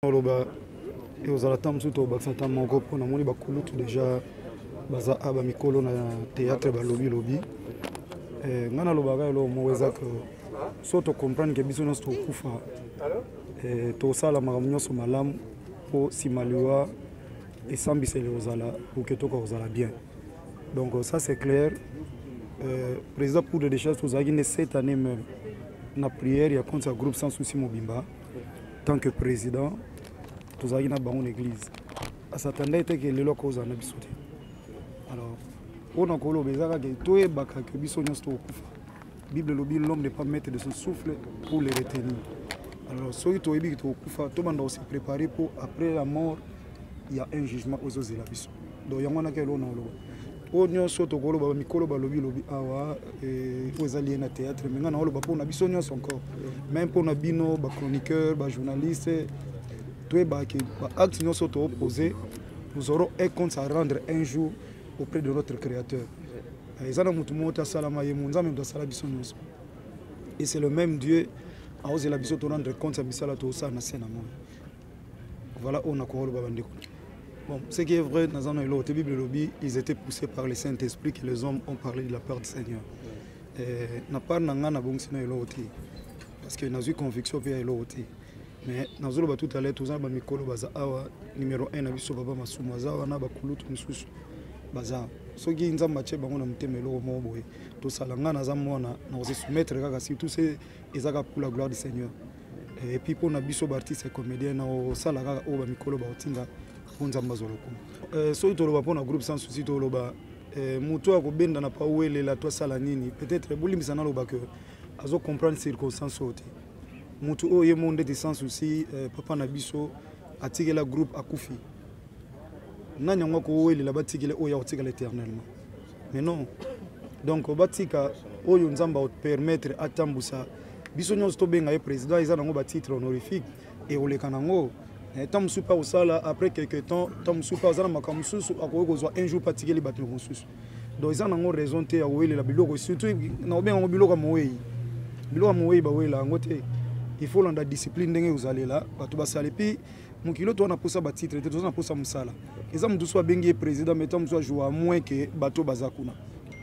Et aux alatams tout au Baxantam Mongo pour namoni bakulu tout déjà baza aba mikolo na théâtre ba lobby lobby ngana lobaga lo moweza que soto comprendre que biso nyonso tokufa to sala makamnyoso malamu po simaliwa esambisele ozala pour que toka ozala bien. Donc ça c'est clair. Président pour des choses tozaki cette année même na prière ya contre groupe sans souci mobimba tant que président tozaki na bango l'église asatanda ete ke lelo cause na biso te. Alors on a kolo bezaka ke toye baka ke biso nyonso tokufa. Bible lobi l'homme n'est pas maître de son souffle pour le retenir. Alors soki toyebi ke tokufa to banda aussi préparer pour après la mort il y a un jugement aux ozela biso. Donc yango na ke lo na lo o nyonso tokolo ba mikolo ba lobi lobi awa ozali na théâtre mais ngana lo ba pona biso nyonso encore même pour na bino ba chroniqueur ba journaliste tout acte nous sommes opposés, nous aurons un compte à rendre un jour auprès de notre Créateur. Et c'est le même Dieu à oser la biso rendre compte à Bissala Tosa na scène. Voilà on a quoi bon, ce qui est vrai dans la Bible lobby, ils étaient poussés par le Saint-Esprit que les hommes ont parlé de la peur du Seigneur. N'a pas n'angana bon sinon l'autre parce que nous avons conviction que l'autre. Mais nous avons tout à l'heure, tous les mikolo baza awa numéro 1 na biso baba masumaza wana bakulutu misusu baza soki nza matche bango na mtemelo mo boye to salanga na zamona na se soumettre kaka si tout c'est ezaka pour la gloire du Seigneur. Et puis pour na biso artiste comédien na o sala kaka o ba mikolo ba otinga kunza mbazoloko so to loba pona groupe sans souci to loba muto akobenda na pa wele la to sala nini peut-être bulimisa na loba que azo comprendre circonstances autres. Mutu oye monde de sans souci papa na biso atikela groupe akufi nani ngwa ko wele la batikela oya otikela éternellement mais non donc batika oyo nzamba o permettre atambusa biso nyonso to benga ye président isa nango ba titre honorifique et oleka nango tam super au sala après quelques temps tam super za makambo susu akokozwa un jour patikeli bato susu donc isa nango raison te ya wele la biloko surtout na obenga ngo biloko moyi ba wela ngote. Il faut la discipline d'engue vous allez là, bato basale puis mon kilo to na posa ba titre te to na posa musala. Eza mutu so bengi président metam so jouer moins que bato bazakuna.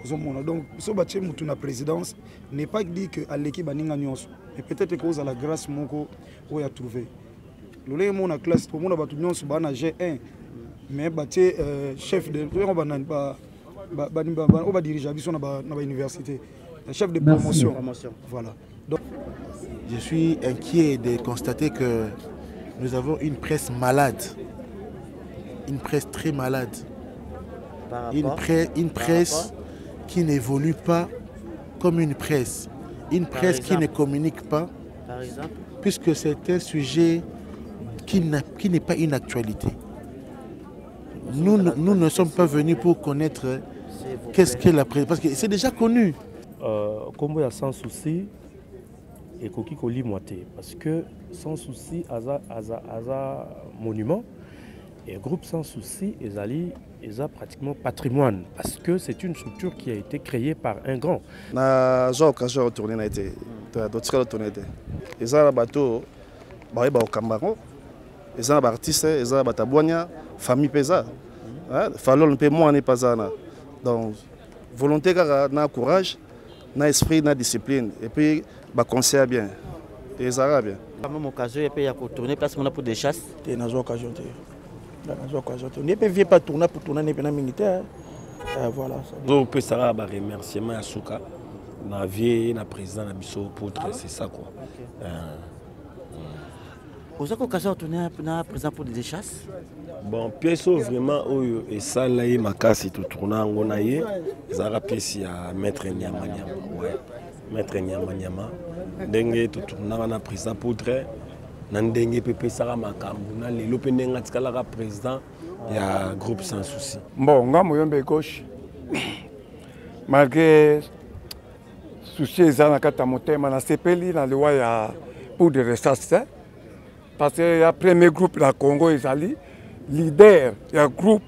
Ozomona donc so bache mutu na présidence n'est pas dit que à l'équipe baninga nyonso. Et peut-être que vous a la grâce moko o ya trouver. Lolé mon na classe to mona bato nyonso ba na G1 mais bache chef de ba diriger biso na ba université. Chef de promotion. Voilà. Donc, je suis inquiet de constater que nous avons une presse malade, une presse très malade, une presse qui n'évolue pas comme une presse qui ne communique pas, par exemple, puisque c'est un sujet qui n'est pas une actualité. Nous ne sommes pas venus pour connaître qu'est-ce que la presse, parce que c'est déjà connu. Comme il y a sans souci, et Koki Koli Moité, parce que sans souci, Aza monument, et groupe sans souci, ils ont pratiquement patrimoine, parce que c'est une structure qui a été créée par un grand. J'ai occasion de retourner dans d'autres retourner. Ils ont un bateau, ils ont un Cameroun, ils ont un artiste, ils ont un Batabonia, famille pesa. Fallait un peu moins n'est pas ça. Donc volonté, courage. Na esprit, na discipline, et puis bah conseil bien, et ça va bien. Même occasion, il y a pour tourner place pour des chasses. Il y a occasion. On ne peut pas tourner pour tourner les militaires. Voilà. Donc, on peut savoir un remerciement à Souka, na vie, na président, na biso pour c'est ça quoi. Vous avez occasion de tourner président pour des chasses? Bon, pièce vraiment et ça là il m'a cassé tout tourner en gonaïe. Zara pièce à maître Nyama, ouais. Maître Nyama. Dengue tout tourner en président pour très. Nandengue pepe Sara Makambu. Na le lopenenga tikala président il y a groupe sans souci. Bon, nga moyombe gauche. Malgré souci za na kata motema na sepeli na loi ya pour des recherches. Parce que le premier groupe la Congo est allé. Leader, il y a un groupe,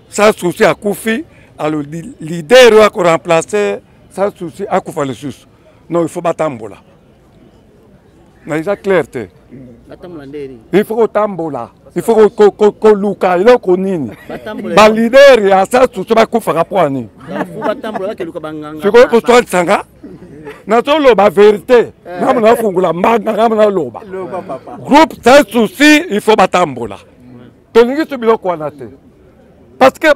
sans souci à Koufi, alors le leader a remplacé sans souci à Koufa le sous. Non, il faut battre là. na eza clair te. Il faut kotambola, il faut koluka eloko nini. Ba leader ya sa susi bakufaka po ani. Sikoyo koswalisanga nazoloba vérité ngambo nafungula mbanga ngambo naloba groupe sa susi il faut batambola tolingi so biloko wana te parce que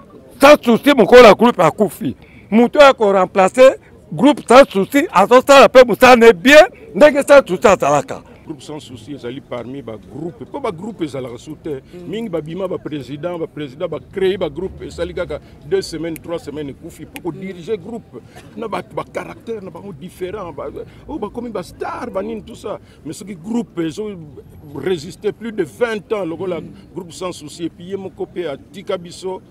sa susi mokola groupe akufi moto akoremplace groupe sans souci azosala mpe mosala bien ndenge sans souci azalaka. Groupe sans souci ezali parmi ba groupe po ba groupe ezalaka su te mingi babima ba président ba créer ba groupe esali kaka 2 semaines 3 semaines ekufi po diriger groupe na ba caractère na bango différent ba comme ba star ba nini tout ça mais ce qui groupe ezo résister plus de 20 ans lokola groupe sans souci et puis mon copé a tika biso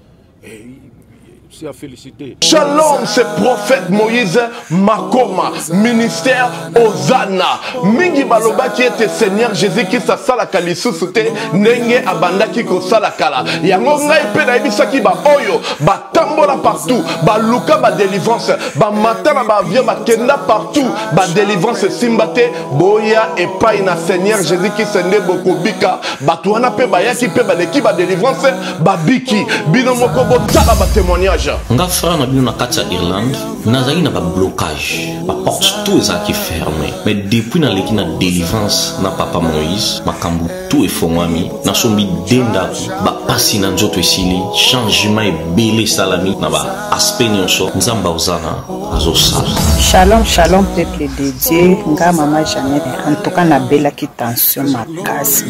c'est à féliciter. Shalom, c'est prophète Moïse Makoma, ministère Ozana. Mingi baloba qui était Seigneur Jésus qui sa sala kalisu sute nenge abanda ki ko sala kala. Yango ngai pe na ibisa ki ba oyo ba tambola partout, ba luka ba délivrance, ba matana ba via ba kenda partout, ba délivrance simbate boya et pas na Seigneur Jésus qui sende bokobika, ba tuana pe ba yaki pe ba leki ba délivrance, ba biki bino moko bo tala ba témoignage. Nga frère na bino na kati ya Irlande nazali na ba blocage ba porte tout ezalaki fermé mais depuis na leki na délivrance na papa Moïse makambo tout efongwami na sombi dendaki ba pasi na nzoto esili changement ebele salami na ba aspect nyonso nzamba ozana azosala. Shalom shalom peuple de Dieu nga mama Jeannette en tout cas na belaki tension makasi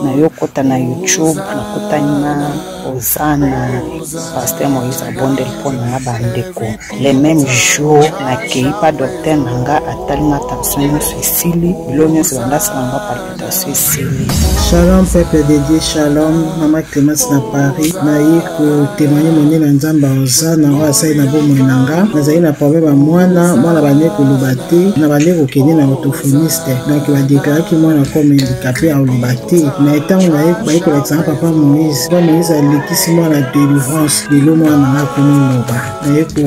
na yokota na YouTube na kota na Ozana pasteur Moïse abondel pona bandeko les mêmes jours na keipa docteur nanga atalinga tension suicide bilonyo zanda sanga palpitation suicide. Shalom peuple de Dieu, shalom mama Clémence na Paris na yiko témoigner moni na nzamba Ozana wa sai na bomo nanga nazali na problème mwana bane kolobate na bane kokende na orthophoniste donc ba déclarer ki mwana comme handicapé à olobate na etango na yiko ko l'exemple papa Moïse alekisi mwana délivrance lelo mwana na komiloba na yiko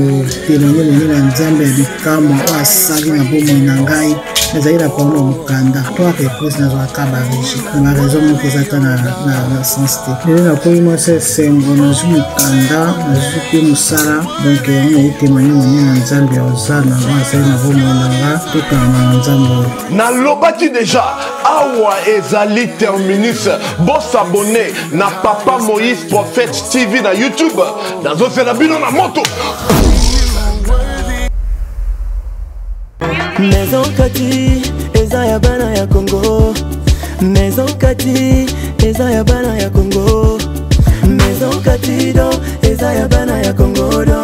témoigner moni na nzambe ya bikamo wa sali na bomo na ngai nazali na problème mokanda toi réponse na zoaka ba régie na raison mokeza na sens te lelo na komi mo se sengo na zumi kanda na zupe musala donc on a témoigné moni na nzambe Ozana wa sai na bomo na nga tukana na nzambe na lobaki déjà awa ezali terminus bon s'abonner na papa Moïse Prophète TV na YouTube dans la bino na moto. Maison Kati eza ya bana ya Congo. Maison Kati eza ya bana ya Congo. Maison Kati do eza ya bana ya Congo do.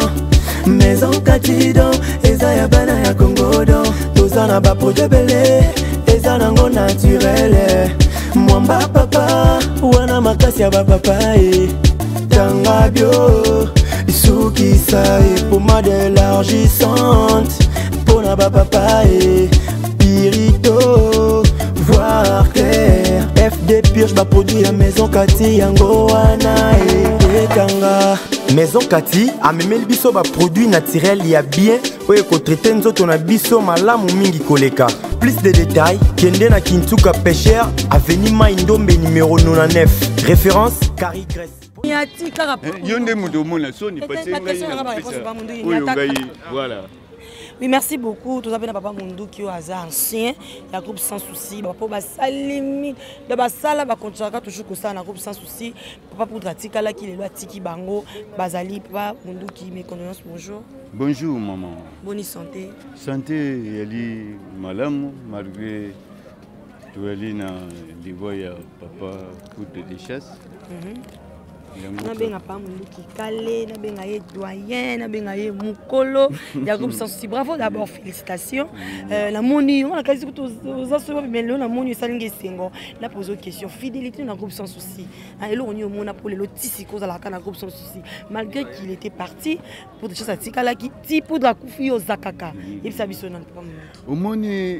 Maison Kati do eza ya bana ya Congo do. Tozana ba projet belé eza nango naturel. Mwamba papa wana makasi ya ba papa Tanga bio Isukisa pommade élargissante Pona ba papa Pirito voir clair FD purge ba produit à Maison Kati yango wana Tanga Maison Kati a memeli biso ba produit naturel ya bien oye ko traiter nzoto na biso malamu mingi koleka. Plus de détails, kende na Kintuka Pêcheur, avenue Maindombe numéro 99. Référence Carrie Grèce. Oui, merci beaucoup. Tout ça, papa Mundu qui est ancien, la groupe sans souci. Papa Salimi, la salle va continuer toujours comme ça, la groupe sans souci. Papa pour Dratika là qui est là, Tiki Bango, Bazali, papa Mundu qui me condoléances. Bonjour. Bonjour maman. Bonne santé. Santé, elle malam malgré tout elle na niveau ya papa pour des chasses. Na benga pa mundu ki kale, na benga ye doyen, na benga ye mukolo. Ya groupe sans souci. Bravo d'abord, félicitations. La moni, on a quasi tout aux assois mais la moni salingi sengo. La pose une question fidélité dans groupe sans souci. Et là on y au mona pour les lotis cause à la kana groupe sans souci. Malgré qu'il était parti pour des choses à tikala qui ti pour la kufi au zakaka. Et ça bisonna pas mon. Au moni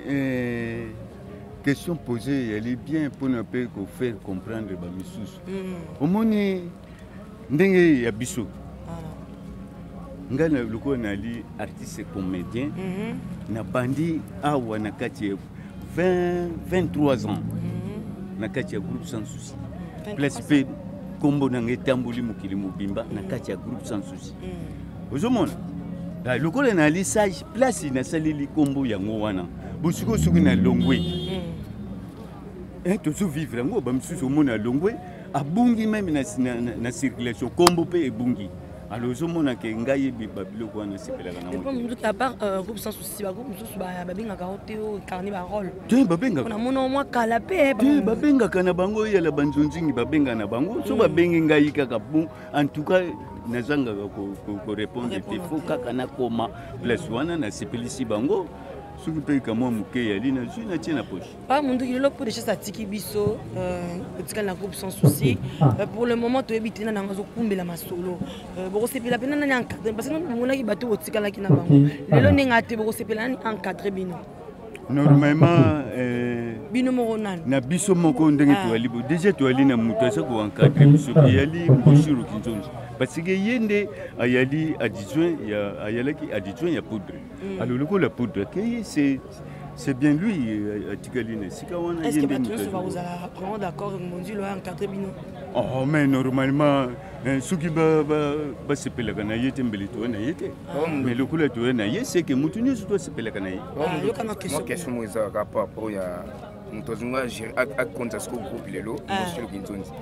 question posée, elle est bien pour ne pas faire comprendre ba missus. Au moni ndenge ya biso ngana luko nali artiste comédien na bandi awa na kati 23 ans na kati ya groupe sans souci place pe kombo na ngai tamboli mokili mobimba na kati ya groupe sans souci ozomona lokola na lisage place nasaleli kombo yango wana bosikosoki na longwe tozovivre yango bamisusu omona longwe abungi meme na circulation kombo mpe ebungi alors ozomona ke ngai yebi babiloko wana sepelaka na groupe sans souci bagroupe mosusu babengaka o te ocarne barole te babengaka na mona omwa kala mpe te babengaka na bango yala banzonzingi babengaka na bango so babengi ngai kaka bon en tout cas nazangaka korépondre te fo kaka nakoma place wana nasepelisi bango soki mpe kamwa moke yali nazwi natie na poche pa mundu kilelo po déjà atiki biso otikali na groupe sans souci pour le moment toyebi te nani yango azokumbela masolo bokosepela mpe nani encadre parce que monaki bato botikalaki na bango lelo ndenge ate bokosepela nani encadre bino normalement bino moko nani na biso moko ndenge toyali bo déjà toyali na moto aza koencadre biso eyali Mboshiro Kinzonzi parce que ye nde ayali ayalaki adjoint ya poudre alors lokola poudre ke c'est bien lui atikali na esika wana est-ce que bato nyonso bakozala vraiment d'accord mondilo encadre bino oh mais normalement soki basepelaka na ye te mbele toye na ye te mais lokola toye na ye c'est que motu nyonso tosepelaka na ye question mo eza kaka rapport ya moto azonga akonza siko groupe lelo Mboshiro Kinzonzi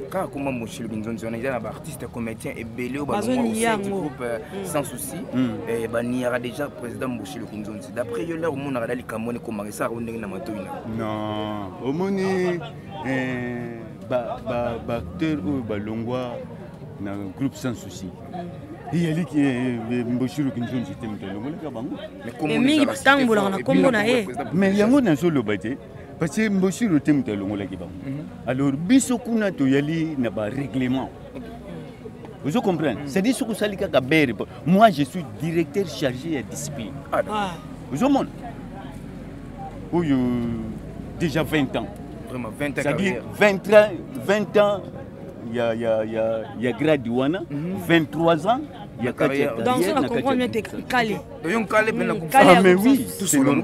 kaka koma Mboshiro Kinzonzi wana eza na baartiste comédien ebele oyo bazonga groupe sans souci baniaka déjà président Mboshiro Kinzonzi d'après yo lero omonaka na likambo wana ekomaka esaka ndenge na matoi na non omoni baacteur oyo balongwa na groupe sans souci eyaliki Mboshiro Kinzonzi te moto alongolaka bango mingi batambolaka na kombo na ye mais yango nazoloba te parce que Mboshiro te moto alongolaki bango alors biso kuna toyali na baréglement vous comprenez c'est-à-dire soki osali kaka bere moi je suis directeur chargé ya discipline ozomona oyo déjà 20 ans vraiment 20 ans c'est-à-dire 20 ans il y a grade wana 23 ans il y a carrière donc ça comprend bien t'es calé donc calé ben mais oui c'est normal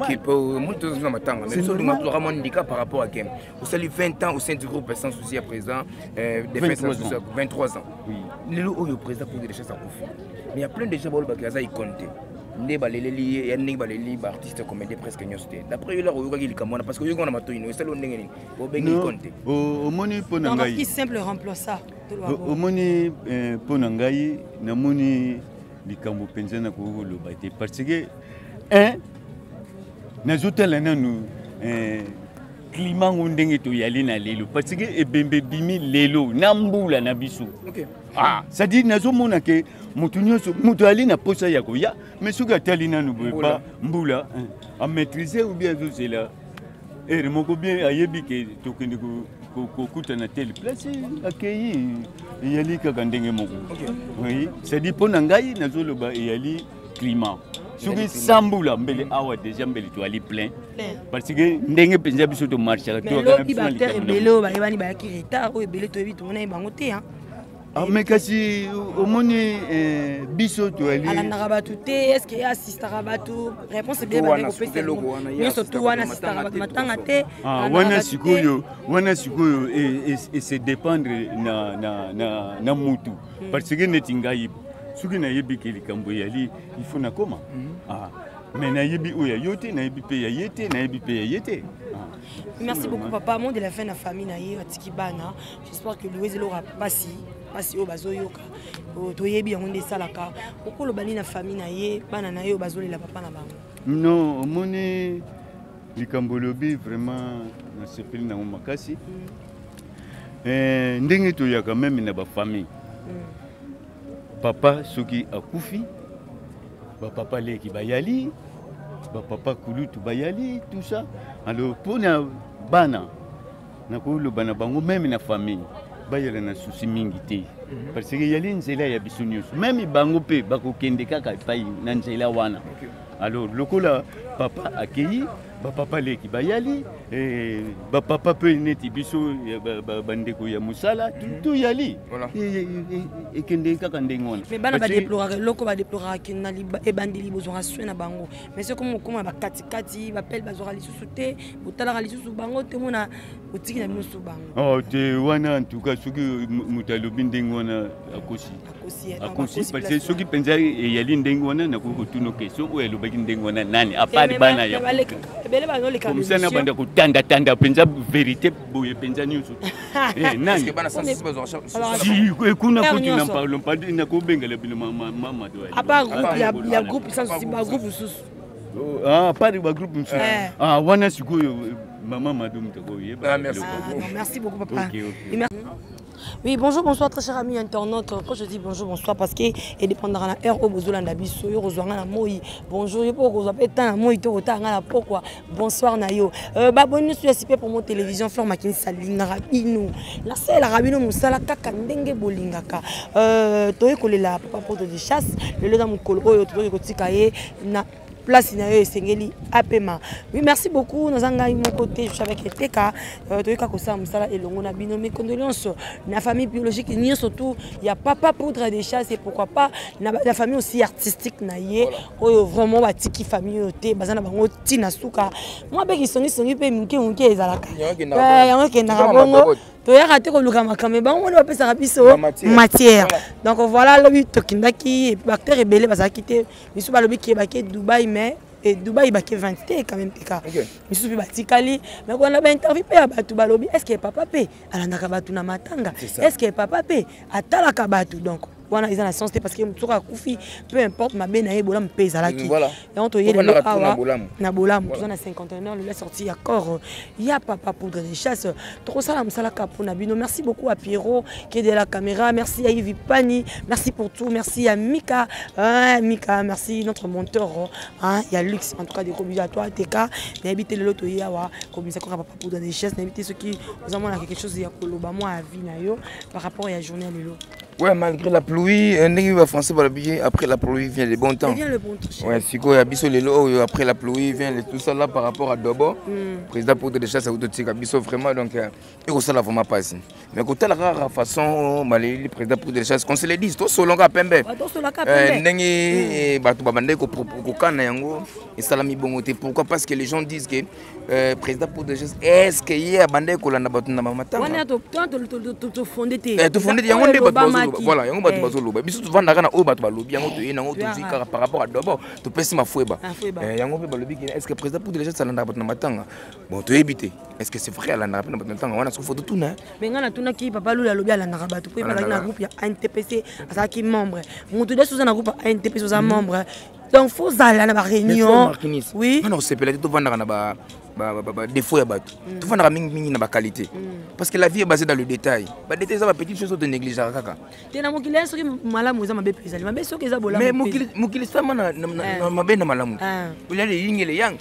monte dans matanga mais sur le matanga handicap par rapport à Kem vous savez 20 ans au sein du groupe sans souci à présent des 23 ans oui lelo oyo président pour des choses à Kofi mais il y a plein de gens bakaza y compter ndé baleleli ya ndé baleleli ba artiste comédien presque nyoste d'après yo la oyoka ki likamwana parce que yo ngona matoino selo ndenge nini obengi compter omoni pona ngai qui simple remplaçant omoni pona ngai namoni likambo penza na ko loba te parce que nazotala nanu climat ndenge to yali na lelo parce que ebembe bimi lelo na mbula na biso ça dit nazomona ke mutu nyonso mutu ali na posa ya koya mais soki atali nanu boyeba mbula a maîtriser ou bien azozela moko bien ayebi ke tokende kokuta na telle place akei eyali kaka ndenge moko oui c'est dit mpo na ngai nazoloba eyali climat soki sambula mbele awa déjà mbele toali plein parce que ndenge mpenza biso tomarchaka toalobi baacteur ebele oyo bayebani bayaki retard oyo ebele toyebi tomona ye bango te mais kasi omoni biso toali alandaka bato te est ce que assistaka bato réponse ebele bandeko opesa nyonso tu wana assistaka bato matanga te wana sikoyo ese dépendre na mutu parce que neti ngai soki nayebi ke likambo eyali il faut nakoma mais nayebi oyo ya yo te nayebi mpe ya ye te nayebi mpe ya ye te merci beaucoup papa monde de la fin na famille na ye atiki bana j'espère que louise lora pasi oyo bazoyoka toyebi yango nde esalaka okoloba nini na famille na ye bana na ye oyo bazolela papa na bango non omoni likambo lobi vraiment nasepeli nango makasi ndenge toyaka meme na bafamille papa soki akufi bapapa leki bayali bapapa kulutu bayali tout ça alors mpona bana nakoloba na bango meme na famille bayala na susi mingi te parce que yali nzela ya biso nyonso meme bango mpe bakokende kaka epai na nzela wana alors lokola papa akei bapapa leki bayali bapapa mpe neti biso bandeko ya mosala toyali ekende kaka ndenge wana mais bana badeploraka eloko badeploraka na ebandeli bozwaka swe na bango mais soki mokoma bakatikati bapele bazwaka lisusu te botalaka lisusu bango te mona otiki na bino su bango te wana ntuka soki moto alobi ndenge wana akosi parce que soki mpenza eyali ndenge wana nakoki kotuna question oyo alobaki ndenge wana nani apart bana ya komsana banda kotandatanda mpenza vérité boye mpenza nyonso kuna kuti na parlons pas nakobengela bino mama ya groupe sans groupe mosusu apart bagroupe mosusu wana sikoyo maman madame takoyeba merci beaucoup papa Oui, bonjour, bonsoir, très chers amis internautes. Quand je dis bonjour, bonsoir, parce qu'il dépendra de l'heure au besoin de biso, yo rejoindra la moi. Bonjour, yo pour vous appeler tant moi to tanga pourquoi. Bonsoir nayo. Bonne sur SCP pour mon télévision Flor Makini Saline Rabino. La seule Rabino musala kaka ndenge bolingaka. Toye kolela papa pour de chasse, le le dans mon colo oyo to ko tikaye na place na Sengeli apema. Oui, merci beaucoup. Nous avons mon côté, je suis avec Eteka. Toyeka kosa musala elongo na bino mes condoléances. Na famille biologique ni surtout il y a papa poudre des chats et pourquoi pas la famille aussi artistique na ye. Oyo vraiment batiki famille oté bazana bango tina suka. Moi be ki songi pe muke ezalaka. Yango ke na bongo. Toyeka te ko luka makame ba on va pesa biso matière. Donc voilà lobi tokindaki bactéries belé bazaki te. Biso ba lobi ki ba ke Dubaï et Dubaï il 20 quand même pika. Je suis batikali mais on a interview pe abatu balobi est-ce que papa pe alandaka batu na matanga est-ce que papa pe atalaka batu donc wana ils ont la sens parce que mtoka kufi peu importe ma bena e bolam pe zalaki et on to yele na bolam tous na 51 le sorti accord il y a papa poudre de chasse trop ça la msala ka pona bino merci beaucoup à Pierrot qui est de la caméra merci à Yves Pani merci pour tout merci à Mika Mika merci notre monteur il y a Lux en tout cas des gros bisous à toi TK mais habiter le loto yawa comme ça papa poudre de chasse n'habiter ceux qui nous avons quelque chose ya koloba moi à vie na yo par rapport à la journée lelo. Ouais, malgré la pluie, un nègre va français va l'habiller. Après la pluie vient le bon temps. Vient le bon temps. Ouais, si quoi, abisso les lots. Après la pluie vient tout ça là par rapport à Dobo. Président pour des chasses à Outotika, abisso vraiment donc et ça là vraiment pas ici. Mais côté la rare façon, le président pour des chasses, qu'on se le dise, tout selon la pembe. Nègre, batu babande ko kana yango et salami bongoté. Pourquoi? Parce que les gens disent que président pour des chasses, est-ce qu'il y a bande ko la na batu na mamata. On est to fondé te. To fondé yango nde batu. Voilà, yango batu bazoloba biso to vanda kana o batu balobi yango to yena ngo to zika par rapport à Dobo to pesi mafueba yango pe balobi est-ce que président pour déjà salanda batu na matanga bon to éviter est-ce que c'est vrai alanda na batu matanga wana so photo tuna benga na tuna ki papa lula lobi alanda batu pe bala na groupe ya NTPC asaki membre mutu de sous na groupe NTPC sous membre donc faut aller na ba réunion oui non c'est peut-être to vanda kana ba défaut ya bato tout fana mingi na ba qualité parce que la vie est basée dans le détail ba détail ça ba petite chose de négliger kaka tena mokili soki malamu za mabe pesa mabe soki za bola mais mokili sama na mabe na malamu ulale yingele yang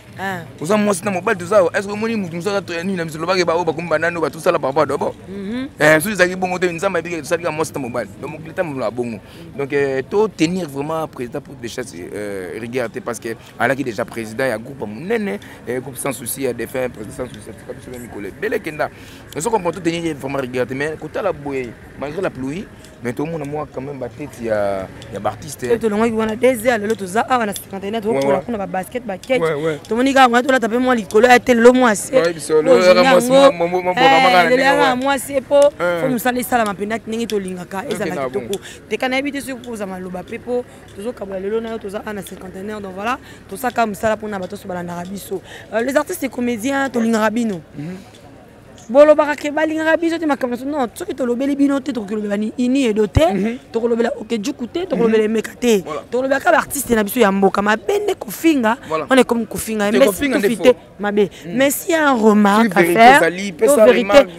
uza mosi na mobile tout ça est-ce que moni mutu ça to ni na misolo ba ba kumba nano ba tout ça là par rapport à Dobo so zaki bongo te nzamba bi ça ka mosi na mobile donc mokili ta mo la bongo donc to tenir vraiment président pour des chasses regarder parce que ala qui déjà président ya groupe munene groupe sans souci des faits président sur cette comme sur Nicolas Belekenda nous sommes content de tenir vraiment regarder mais côté la bouée malgré la pluie mais tout le monde moi quand même battre il y a artiste tout le monde qui a des ailes l'autre ça on a 51 tout pour la basket basket tout le monde qui a moi tout là taper moi Nicolas était le mois c'est moi c'est pour faut nous saler ça la mapenda ningi to lingaka ezala kitoko te kana éviter ce pour za maloba pepo toujours kabula lelo na tout ça on a 51 donc voilà tout ça comme ça là pour na bato so balanda rabiso les artistes comédiens to linga rabino bolo barake balinga biso te makambo non soki to lobeli bino te to kolobela ni ini edote to kolobela okejukute to kolobela mekate to kolobela ka artiste na biso ya mboka mabende kofinga on est comme kofinga mais fite mabe mais si un remarque à faire vérité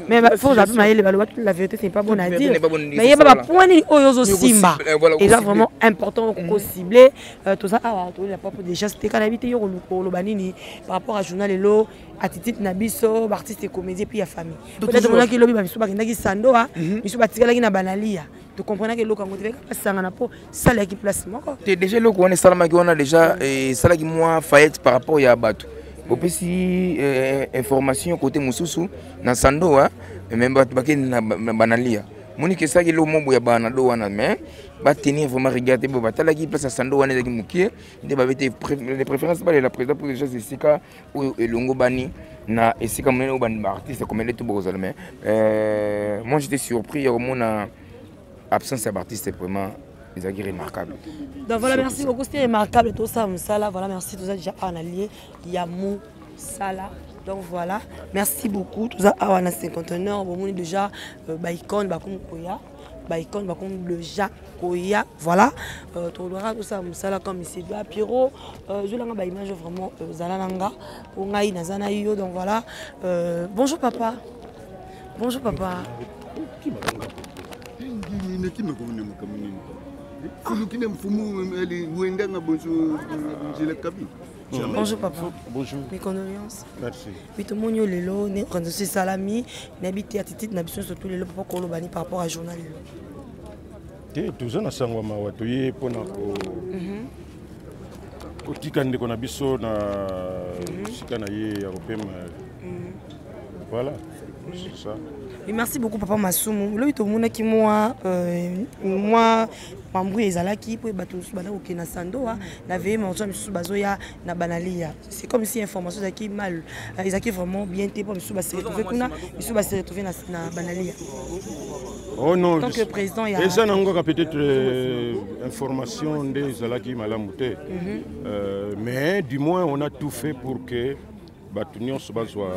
mais faut jamais mailler la vérité c'est pas bon à dire mais il y a pas point ni oyozo simba et là vraiment important ko cibler tout ça to la pas déjà c'était quand habiter yo lobanini par rapport à journal elo attitude na biso artiste et comédien puis famille peut-être on a qui lobby ba biso ba kindaki sandoa biso batikalaki na banalia tu comprends que loko ngote ka sanga na po sala ki place moko tu déjà loko on est salama qui on a déjà et sala qui moi faillite par rapport ya bato bopesi information côté mosusu na sando même bato bakende na banalia moni que ça ki lo mombo ya bana do wana mais ba tenir vraiment regarder bo batala ki place sando wana ki mukie nde ba bete les préférences ba la président pour les choses esika ou elongo bani na esika monene ou ban artiste comme les tout bozal mais moi j'étais surpris au mona absence d'artiste vraiment c'est remarquable. Donc voilà, merci beaucoup, c'était remarquable tout ça, Moussala. Voilà, merci tout ça déjà en allié. Il y a Moussala. Donc voilà, merci beaucoup. Tout ça, on a 51 heures. On est déjà Baïkon, Bakoum Koya. Baïkon, Bakoum le Koya. Voilà. Tu auras tout ça, Moussala, comme ici. Pierrot, je l'ai une image vraiment Zalananga. On a une Zanaïo. Donc voilà. Bonjour papa. Bonjour papa. Bonjour papa. Bonjour. Mes condoléances. Merci. Oui, tout le monde est là. Quand je suis salami, n'habite attitude, n'habite surtout les lots pour Kolobani par rapport à journal. Tout ça, nous avons fait pour otikande kona biso na sika na ye européen. Voilà. C'est ça. Et merci beaucoup papa Masumu. Là tout le monde qui moi Mambou ezalaki pour bato bana au Kenya Sando na veille mon somme sous bazoya na banalia. C'est comme si information qui mal ezaki vraiment bien té pour sous ba se retrouver kuna sous ba se retrouver na banalia. Oh non. En tant que président il y a et ça n'anga peut-être information des ezalaki malamuté. Mais du moins on a tout fait pour que batunion se bazwa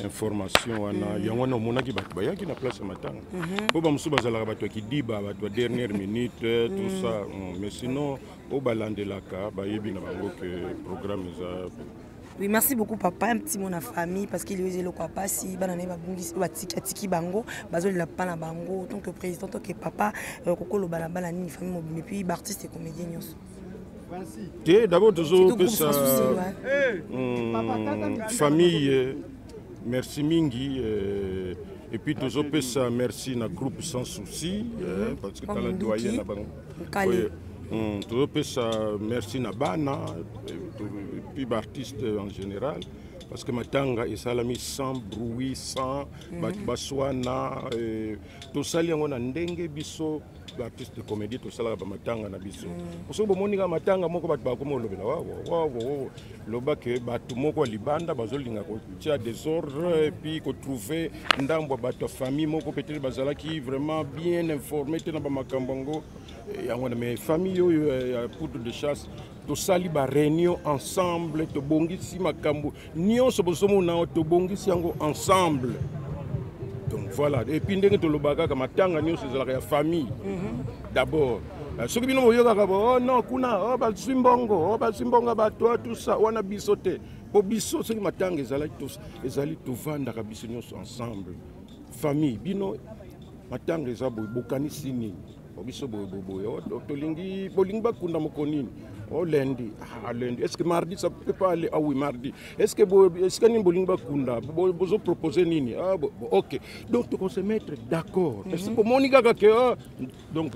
information wana yango na monaki bato bayaki na place matanga po bamusu bazalaka bato kidiba bato dernière minute tout ça mais sinon au balandelaka bayebi na bango que programme za. Oui, merci beaucoup papa, un petit mot na famille parce qu'il est le papa si banane ba bungisi ba tiki bango bazoli la pana bango en tant que président tant que papa kokolo balabala ni famille mobile puis artiste et comédien nyos. D'abord toujours famille. Merci Mingi et puis toujours ça merci na groupe sans souci parce que tu as doyen na bango. Toujours ça merci na bana et puis artiste en général parce que matanga et salami sans bruit sans baswana tout ça liango na ndenge biso artiste de comédie tout ça là ba matanga na biso parce que bomonika matanga moko bat ba komo lobela wa loba ke batu moko libanda bazolinga ko tia désordre et puis ko trouver ndambo bato famille moko peut-être bazala qui vraiment bien informé na ba makambongo yango na mes famille pour de chasse to sali ba réunion ensemble to bongisi makambo nyonso bosomo na to bongisi yango ensemble. Donc voilà, et puis ndenge to lobaka ka matanga nyonso ezalaka ya famille. D'abord, ce qui bino yoka ka oh non kuna oh ba simbongo bato tout ça wana bisote. Po biso ce qui matanga ezali to vanda ka biso nyonso ensemble. Famille bino matanga ezabo bokanisi nini. Biso boyo tolingi bolingi bakunda mokonini. Oh lundi, lundi. Est-ce que mardi ça peut pas aller? Ah oui, mardi. Est-ce que ni bolingi bakunda bozo proposer nini? Ah OK. Donc on se mettre d'accord. Est-ce que monika ka donc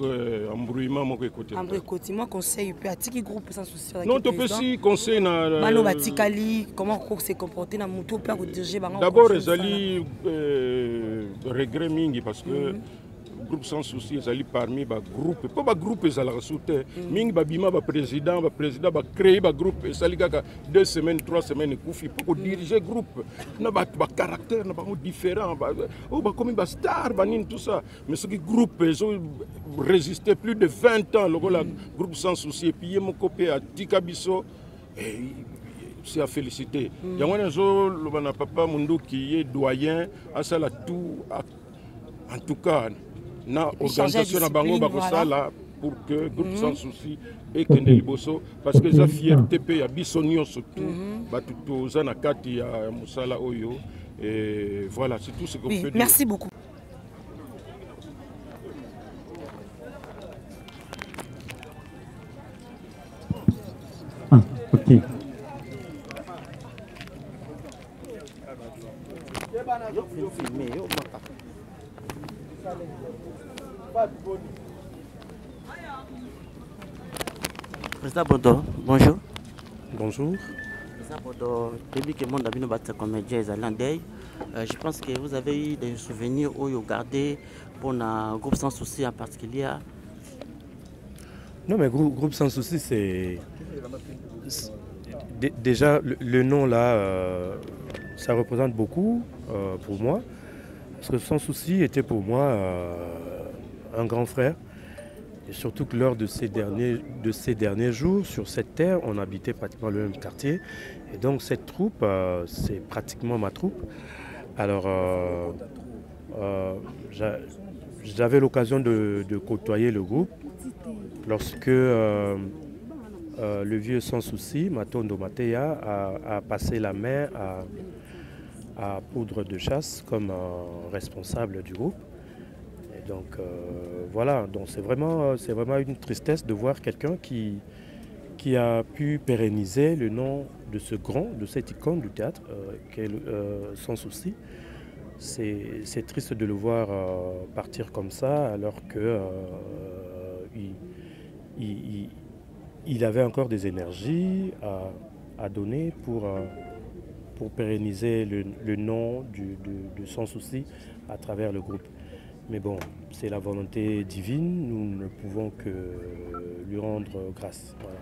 embrouillement moko écouter. Embrouillement moi conseil peut atiki groupe sans souci. Non, tu peux si conseil na Bano batikali comment se comporter na mutu peut diriger bango. D'abord ezali regret mingi parce que groupe sans souci ezali parmi ba groupe pas ba groupe ezala soute mingi babima ba président ba créer ba groupe ezali kaka 2 semaines 3 semaines kufi pour diriger groupe na ba caractère na bango différent ba comme ba star ba nini tout ça mais ce qui groupe ils résister plus de 20 ans le groupe sans souci et puis mon copé à Tikabiso c'est à féliciter yango nazo lo bana papa mundu qui est doyen asala tout en tout cas na organisation na bango bakosala pour que groupe sans souci et kende liboso parce que za fierté pe ya biso nyonso tout batu toza na kati ya musala oyo et voilà c'est tout ce qu'on peut dire. Merci beaucoup. OK. Président Bondo, bonjour. Bonjour. Je pense que vous avez eu des souvenirs où vous gardez pour un groupe sans souci en particulier. Non, mais groupe sans souci, c'est... Déjà, le nom là, ça représente beaucoup pour moi. Parce que Sans Souci était pour moi un grand frère. Et surtout que lors de ces derniers jours, sur cette terre, on habitait pratiquement le même quartier. Et donc cette troupe, c'est pratiquement ma troupe. Alors, j'avais l'occasion de côtoyer le groupe lorsque le vieux Sans Souci, Matondo Matéa, a passé la main à Poudre de Chasse comme responsable du groupe. Et donc voilà, donc c'est vraiment une tristesse de voir quelqu'un qui a pu pérenniser le nom de ce grand, de cette icône du théâtre, qui est Sans Souci. C'est triste de le voir partir comme ça, alors que il avait encore des énergies à donner pour pérenniser le nom de Sans Souci à travers le groupe. Mais bon, c'est la volonté divine, nous ne pouvons que lui rendre grâce. Voilà.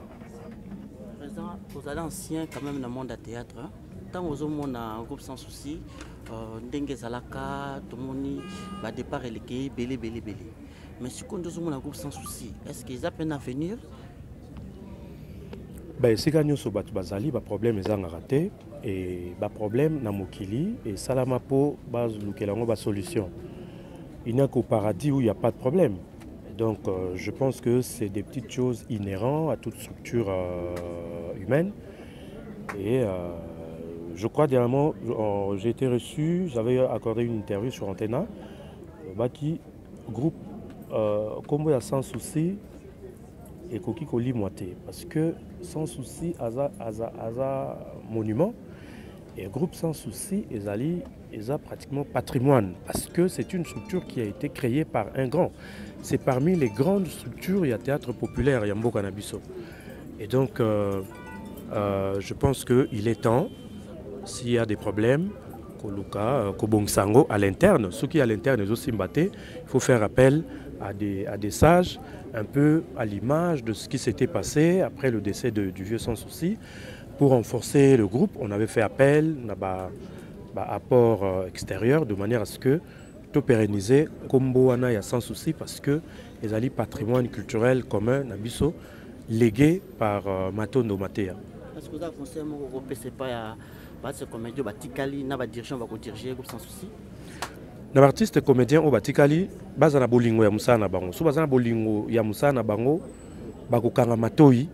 Président, vous allez ancien quand même dans le monde du théâtre. Tant que vous avez un groupe Sans Souci, Ndenge Zalaka, tout le monde va départ et les belé. Mais si vous avez un groupe Sans Souci, est-ce qu'ils ont peine à venir? Si nous avons un problème, ils ont raté. Et un problème, na mokili et salamapo, une solution. Il n'y a qu'au paradis où il n'y a pas de problème. Donc je pense que c'est des petites choses inhérentes à toute structure humaine. Et je crois dernièrement, j'ai été reçu, j'avais accordé une interview sur Antena, qui groupe comme il y a Sans Souci et Koki Koli Moité. Parce que Sans Souci, Aza monument, et groupe Sans Souci, ils ont pratiquement patrimoine. Parce que c'est une structure qui a été créée par un grand. C'est parmi les grandes structures, il y a théâtre populaire, il y a Mboka Nabiso. Et donc, je pense qu'il est temps, s'il y a des problèmes, Kobongsango à l'interne, ceux qui à l'interne ils aussi mbatté, il faut faire appel à des sages, un peu à l'image de ce qui s'était passé après le décès du vieux Sans Souci. Pour renforcer le groupe, on avait fait appel à un apport extérieur de manière à ce que tout pérenniser Kombo Wana ya Sans Souci parce que les alliés patrimoine culturel commun Nabiso légué par Matondo Matéa. Est-ce que vous avez conseillé au PCPA ce comédien Batikali n'a pas dirigeant va diriger groupe Sans Souci? L'artiste comédien au Batikali bazana bolingo ya musana bango. So bazana bolingo ya musana bango bakokanga matoi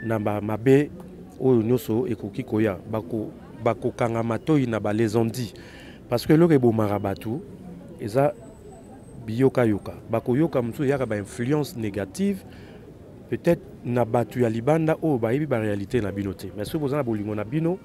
na mabe oyo nyoso ekoki koya bakokanga matoi na balezondi parce que loko ebomaka bato eza biyoka bakoyoka musu yaka ba influence négative peut-être na batu ya libanda oyo bayebi ba réalité na bino te. Mais so bozana bolingo na bino,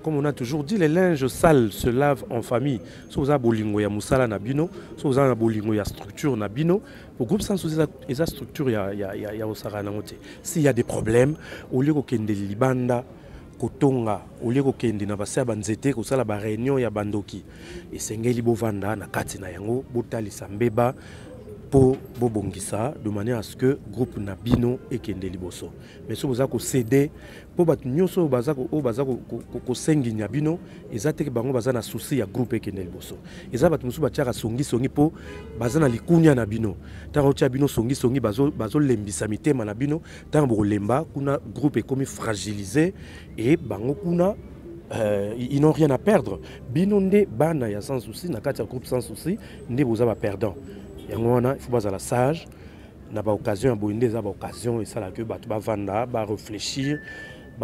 comme on a toujours dit, les linges sales se lavent en famille. Si vous avez bolingo ya musala na bino, si vous avez bolingo ya structure na bino, pour groupe Sans Souci et sa structure ya osara na moté. S'il y a des problèmes, au lieu kende libanda kotonga, au lieu kende na basa banzete ko sala ba réunion ya bandoki. Et sengeli bovanda na kati na yango botali sambeba pour bobongisa de manière à ce que groupe Nabino et Kende Liboso. Mais si vous avez cédé pour battre nyoso bazako ko sengi Nabino, ezate ke bango bazana souci ya groupe Kende Liboso. Ezaba tumusu batiaka songi po bazana likunya Nabino. Tango tia bino songi bazo lembisa mitema Nabino, tango lemba kuna groupe est comme fragilisé et bango kuna ils n'ont rien à perdre. Binonde bana ya Sans Souci na kati ya groupe Sans Souci, nde bozaba perdant. Il faut être sage, il y a des occasions, il y a des occasions, et ça là que vanda, réfléchir,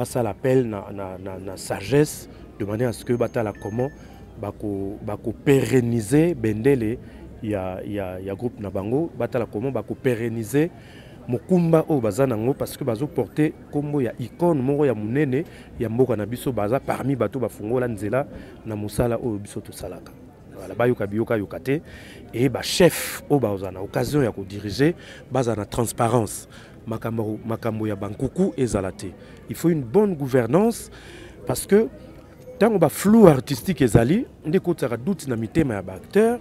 ça l'appelle na sagesse, de manière à ce que la comment pérenniser bendele, il y a groupe nabango, la comment pérenniser mokumba o bazanango parce que bazo porter comme ya icône moko ya munene ya mboka na biso baza parmi bato bafungola nzela na musala o biso to salaka. Et bah chef au bazana occasion ya ko diriger bazana transparence makambo ya bankuku ezalate. Il faut une bonne gouvernance parce que tant que flou artistique ezali ndeko tsaka doute na mitema ya acteur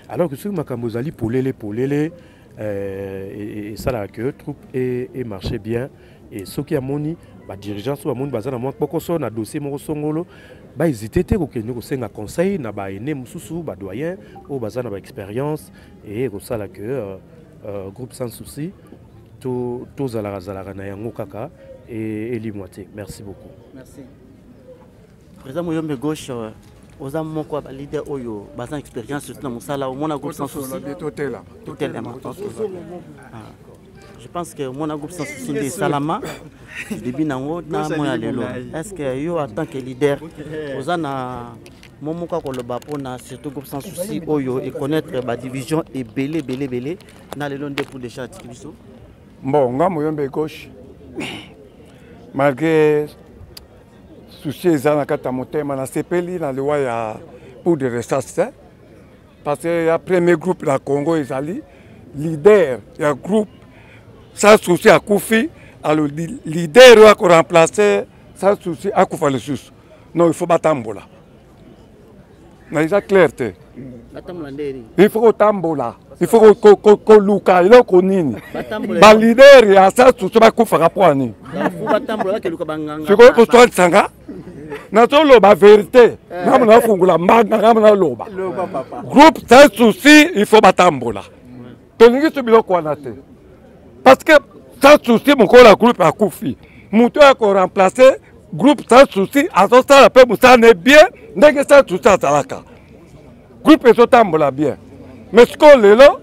alors que ce makambo ezali polele et ça là que troupe et marché bien et ce qui a moni ba dirigeant so amoni bazana mo pokoso na dossier mo songolo ba hésiter te ko kende ko senga conseil na ba ene mususu ba doyen o bazana ba expérience et ko ça là que groupe sans souci to zalaka na yango kaka et limwate. Merci beaucoup. Merci. Président Moyombe Gauche, aux hommes moko ba leader oyo bazan expérience surtout na musala au mona groupe sans souci. Je pense que mon groupe sans souci de Salama début nango na moya lelo. Est-ce que yo en tant que leader aux ana momo ka ko loba pona surtout groupe sans souci oyo et connaître ba division et belé na lelo nde pour déjà tikibiso. Bon, nga Moyombe Gauche malgré souci ezana kata motema na sepeli na loi ya pour de recherche parce que ya premier groupe la Congo ezali leader ya groupe sans souci à Koufi alors leader va remplacer sans souci à Koufa le sous non il faut batambola na isa clairte il faut tambola il faut ko luka ilo ko nini ba leader ya sans souci ba Koufa rapwani ko to sanga na to loba vérité na mona fungula mbanga na mona loba groupe sans souci il faut batambola to ningi to biloko wana te parce que sans souci mon groupe a Koufi muto a ko remplacer groupe sans souci a so ça pe musane bien ndenge sans souci azalaka groupe eso tambola bien mais ce qu'on lelo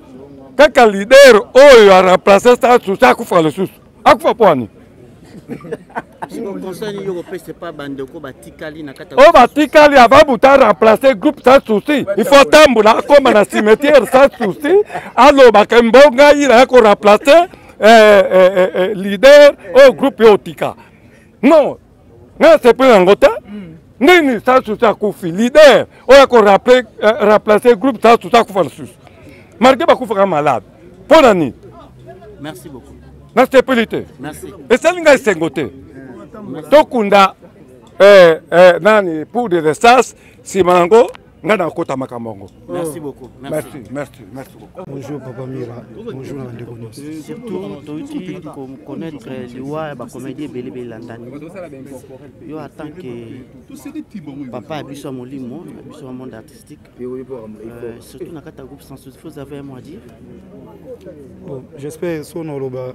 kaka leader oyo a remplacer sans souci a Koufa le sous a Koufa poani oh batikali avant buta remplacer groupe sans souci il faut tambola comme na cimetière sans souci aloba kembonga ila ko remplacer leader au groupe Yotika non non c'est pas un côté nini sans souci à Koufi leader au ko remplacer groupe sans souci à Koufi marqué ba Koufi malade ponani. Merci beaucoup. Merci. Et ça linga sengote. Tokunda nani pour des recherches si mango ngana kota makambo. Merci beaucoup. Merci beaucoup. Bonjour Papa Mira. Bonjour Nandekoni. Surtout toiti connaître liwa ba comédie belé landani. Yo attend que papa abiso molimo, abiso monde artistique. Surtout na kata groupe sans souci, vous avez un mot à dire? Bon, j'espère son oloba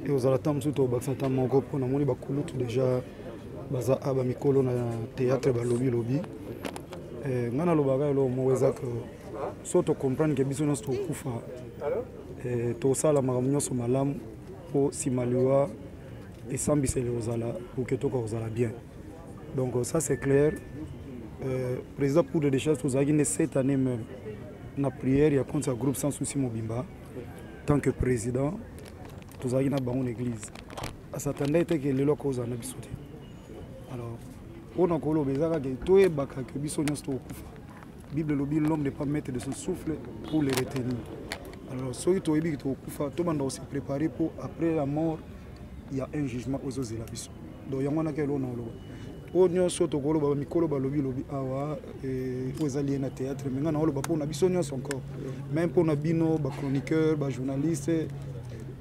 et aux alatams tout au baxanta mongo pour na moni ba kulutu déjà baza aba mikolo na théâtre ba lobby. Ngana lobaga lo mweza que soto comprendre que biso nyonso tokufa tosala makambo nyonso malamu po simaliwa esambisele ozala pour que toka ozala bien. Donc ça c'est clair. Président pour des choses tozalaki ne cette année même na prière ya contre groupe sans souci mobimba tant que président tozalaki na bango l'église asatanda ete ke lelo ko ozala na biso te. Alors on a colo bezaka que tout est baka que biso nyonso tokufa. Bible lobi l'homme ne pas mettre de son souffle pour les retenir. Alors soki toyebi que tokufa to banda se préparer pour après la mort il y a un jugement aux ozela biso. Donc yango na ke lo na lo. O nyonso to kolo ba mikolo ba lobi awa ozali na théâtre mais ngana lo ba pour na biso nyonso encore. Même pour na bino ba chroniqueur, ba journaliste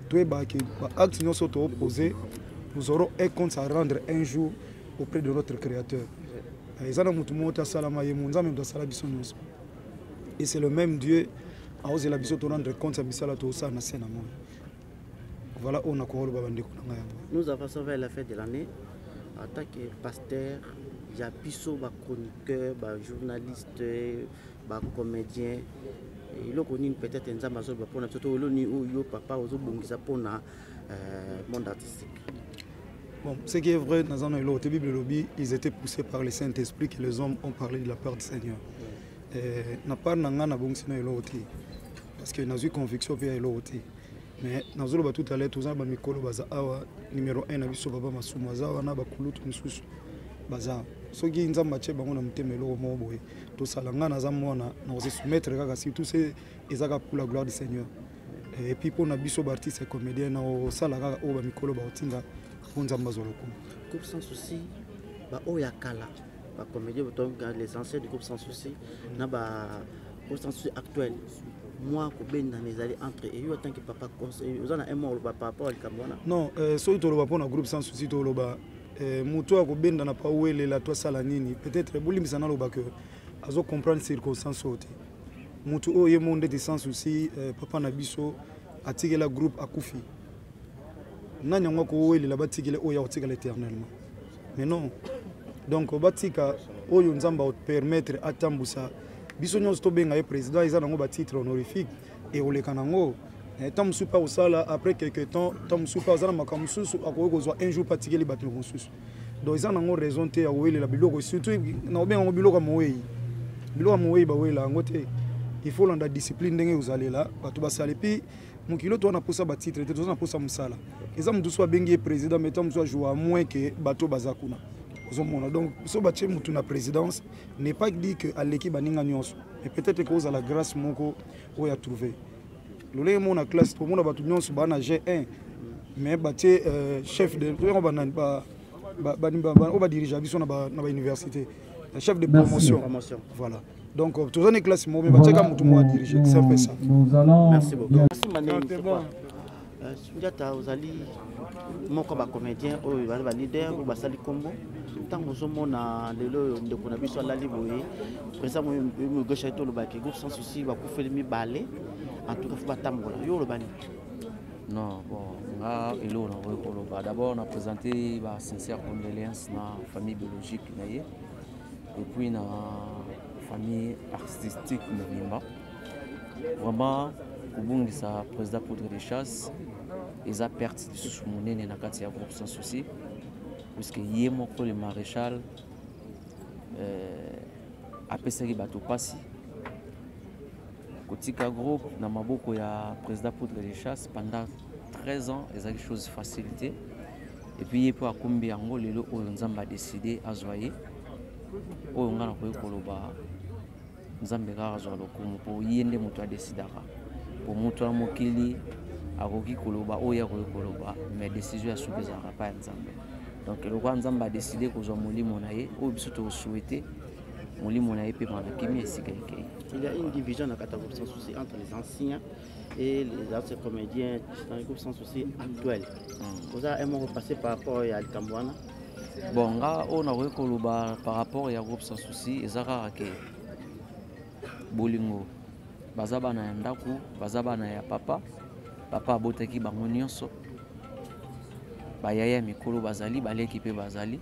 tout est baka ba acte nyonso to opposé nous aurons un compte à rendre un jour auprès de notre créateur. Et c'est le même Dieu à oser la biso rendre compte à Bissala Tosa na scène. Voilà on a quoi nous avançons vers la fin de l'année en tant que pasteur, il y a biso ba chroniqueur, ba journaliste, ba comédien. Il a connu peut-être un zamazo ba pona toto lo ni yo papa ozo bongisa pona monde artistique. Bon, ce qui est vrai, dans la Bible lobby, ils étaient poussés par le Saint-Esprit que les hommes ont parlé de la part du Seigneur. N'a pas n'angana bon sinon l'autre, parce que n'a eu conviction via l'autre. Mais dans le tout à l'heure, tous les mikolo baza awa numéro 1 na biso baba masumaza wana bakulutu misusu baza. Ce qui est matché bango na mtemelo mo boye. To salanga na zamona na se soumettre kaka si tout c'est ezaka pour la gloire du Seigneur. Et puis pour na biso artiste et comédien na o sala kaka o ba mikolo ba otinga. Groupe sans souci, Oyakala, comédie, les anciens du groupe Sans Souci, na groupe Sans Souci actuel. Moi, je suis dans les années entre eux, en tant que papa conseiller, vous en avez un mot par rapport à Cambona. Non, si tu as un groupe Sans Souci, tu as muto ko benda na pa wele la to sala nini peut-être bolimisa na loba que azo comprendre circonstances ote mutu o ye monde de Sans Souci papa na biso atike la groupe akufi nanya ngoko wele la batikile o ya otika l'éternellement mais non donc batika oyo nzamba o permettre atambusa biso nyonso to benga ye président isa nango ba titre honorifique et oleka nango tant soupa au sala après quelques temps tant soupa au sala makamususu akokozwa un jour patiquer les bateaux consus donc ils en ont raison te awele la biloko surtout na obenga biloko moyi ba wela ngote il faut landa discipline ndenge uzale la bato basale pi mukilo to na posa ba titre to na posa musala eza mutu so bengi président mais tant so joua moins que bato bazakuna ozomona donc so bache mutu na présidence n'est pas dit que aleki baninga nyonso mais peut-être cause à la grâce moko o ya trouver le mon a classe pour mon abattu nyonso bana G1 mais baté chef de on va diriger biso na université chef de promotion voilà donc tous les classes mo mais baté comme tout monde diriger c'est un peu ça merci beaucoup merci Mané Sundiata ozali moko ba comédien oyo ba leader ou ba sali combo tant ozomona lelo ndeko na biso alali boye président mo gauche to lo ba ke groupe Sans Souci ba ku feli mi balé en tout cas faut pas tambola yo lo bani non bon nga elo na ko lo ba d'abord on a présenté ba sincère condoléances na famille biologique na ye et puis na famille artistique na Bimba vraiment kubungisa président Poudre de Chasse ils a perte de sous monene na kati ya groupe Sans Souci parce que yé moko le maréchal apesaki bato pasi kotika groupe na maboko ya président Poudre de Chasse pendant 13 ans ils a des choses facilité et puis pour akombi yango lelo oyo nzamba a décidé azoyer oyo ngana ko koloba nzambe ka azwa lokumu po yende mutu a décidera pour mutu a mokili akoki koloba oyo ko koloba mais décision ya soubeza pas nzambe donc le roi nzamba a décidé kozwa molimo na ye oyo biso to souhaiter molimo na ye pe mana kimi esikeke. Il y a une division dans le groupe Sans Souci entre les anciens et les autres comédiens dans le groupe Sans Souci actuel. Vous avez un mot repassé par rapport à Alcambouana? Bon, on a reconnu par rapport au groupe Sans Souci, et Zara ke bolingo. Bazabana yandaku, bazabana ya papa abotaki bango nyonso. Bayaya mikolo bazali, baleki pe bazali.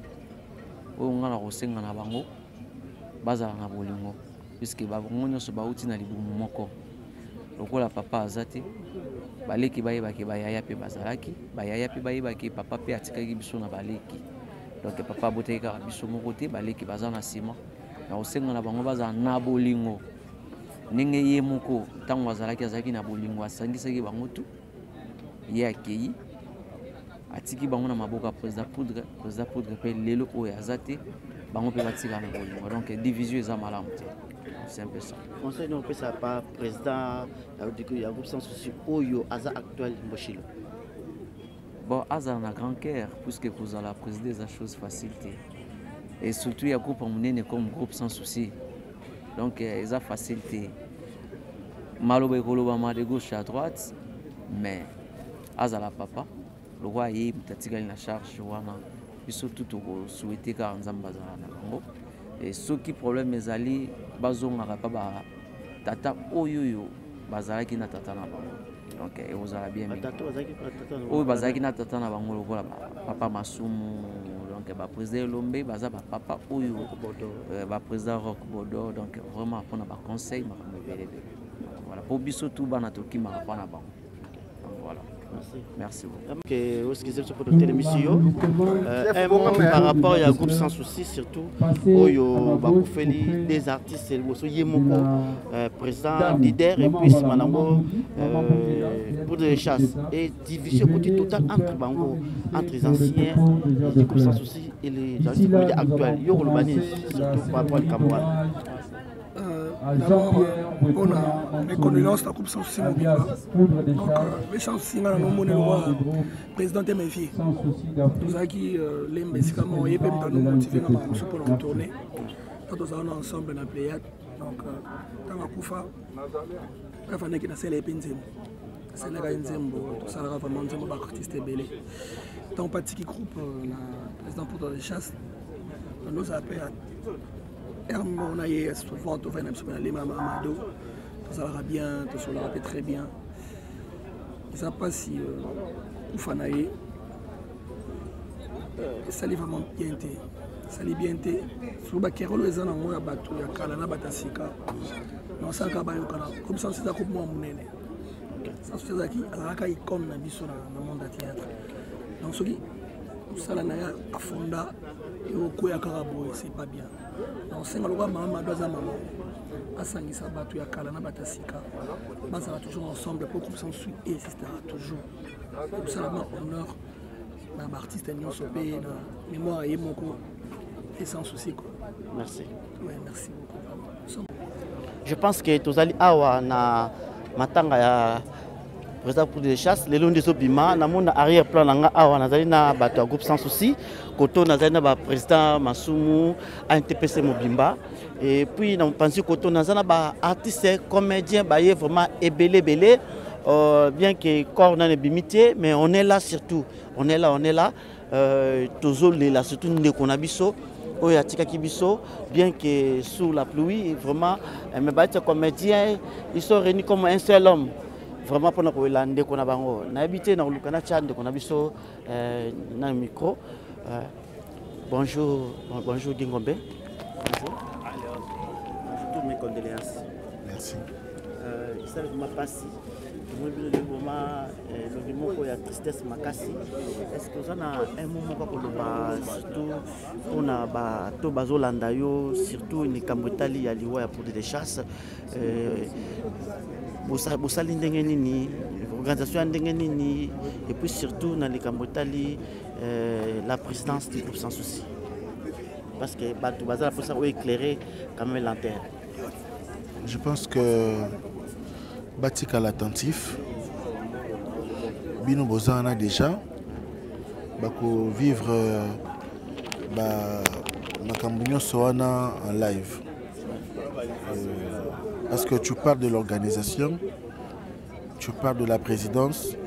Oyo ngana kosenga na bango, bazala na bolingo. Puisque bango nyonso bauti na libumu moko. Lokola papa azate, baleki bayebaki bayaya pe bazalaki, bayaya pe bayebaki papa pe atikaki biso na baleki. Donc papa abotaki kaka biso moko te, baleki baza na nsima. Na kosenga na bango bazala na bolingo. Ndenge ye moko ntango azalaki na bolingo asangisaki bango tu ye akei atiki bango na maboko ya président Poudre pe lelo oyo aza te bango mpe batika na bolingo donc division eza malamu te c'est un peu ça. Conseil nous peut ça par président ya groupe Sans Souci oyo aza actuel Mboshilo. Bon aza na grand cœur puisque vous allez présider des choses facilité et surtout il y a groupe monene comme groupe Sans Souci. Donc ils ont facilité. Maloba ekoloba de gauche à droite, mais azala papa, le roi est peut-être na charge wana. Biso tout souhaiter ka nzamba zala na bango. Et ce qui problème ezali bazonga pa ba tata oyoyo bazala ki na tata na bango. Donc vous allez bien. Tata bazaki pa tata na. Oyo bazaki na tata na bango lokola papa Masumu. Donc ba président Lombe baza ba papa oyo ba président Rock Bodo donc vraiment pour na ba conseil ma bele. Voilà pour biso tout bana toki ma pa na bango. Voilà. Merci beaucoup. OK, excusez pour notre émission. Un mot par rapport au groupe Sans Souci surtout oyo ba kufeli des artistes le yemoko président leader et puis manango pour de chasse et division côté total entre bango entre les anciens du groupe Sans Souci et les artistes actuels yo le bani surtout par rapport au Cameroun. D'abord, on a mes condoléances à la Coupe sans souci mobimba. Donc, mes chances, si on a le président de mes filles, nous avons qui les médicaments et même nous motiver pour nous retourner. Nous sommes ensemble dans la Pléiade. Donc, dans la Koufa, il fallait que nous soyons les Penzem. C'est là que nous sommes vraiment des artistes belés. Dans le petit groupe, le président pour les chasses, nous appelle on a eu souvent tout fait les mamans Amado, tout ça va bien, tout ça va très bien. Ça passe si Oufanaye, ça lui vraiment bien été. Ça lui bien été. Sur le Kérolo, les gens ont battu, il y a Kalana Batasika. Non, ça va comme ça, c'est un couple moins monnaie. Ça se fait qui a la icône dans le monde du théâtre. Donc, ce qui ça là à fonda et au Koya Karabo, c'est pas bien. Donc, c'est malheureux, maman, maman. Asangi Sabatu ya Kalana Batasika. Ça va toujours ensemble pour qu'on s'en suit et etc. Toujours. Pour ça, honneur dans l'artiste Nyon Sopé, dans mémoire et Moko. Et sans souci. Merci. Ouais, merci beaucoup. Je pense que Tozali Awa na matanga ya président pour les chasses, les longs des obima, na mon arrière-plan nanga awa nazali na bato groupe sans souci, koto nazali na ba président Masumu, ANTPC Mobimba. Et puis na pense koto nazali ba artiste comédien ba yé vraiment ebelé bien que corps na bimité, mais on est là surtout, on est là tozole là surtout ndeko na biso. Oyatika Kibiso, bien que sous la pluie, vraiment, mes bâtiments comédiens, ils sont réunis comme un seul homme. Vraiment, pour nous, l'année qu'on a bango. On a habité dans le Lukana Tchad, qu'on a biso dans le micro. Bonjour, bonjour Gingombe. Bonjour. Toutes mes condoléances. Merci. Ça m'a passé. Le moment où il y a tristesse makasi, est-ce que vous avez un moment pour le bas, surtout on a tout bazolanda yo, surtout une cambrotali à l'Iwa pour des chasses, bosali ndenge nini, organisation ndenge nini, et puis surtout dans les cambrotali la présidence du groupe sans souci, parce que tout bazar pour ça éclairer quand même l'antenne. Je pense que Batik à l'attentif, Bino Bozana déjà, Bako vivre Makambunyo Soana en live. Parce que tu parles de l'organisation, tu parles de la présidence,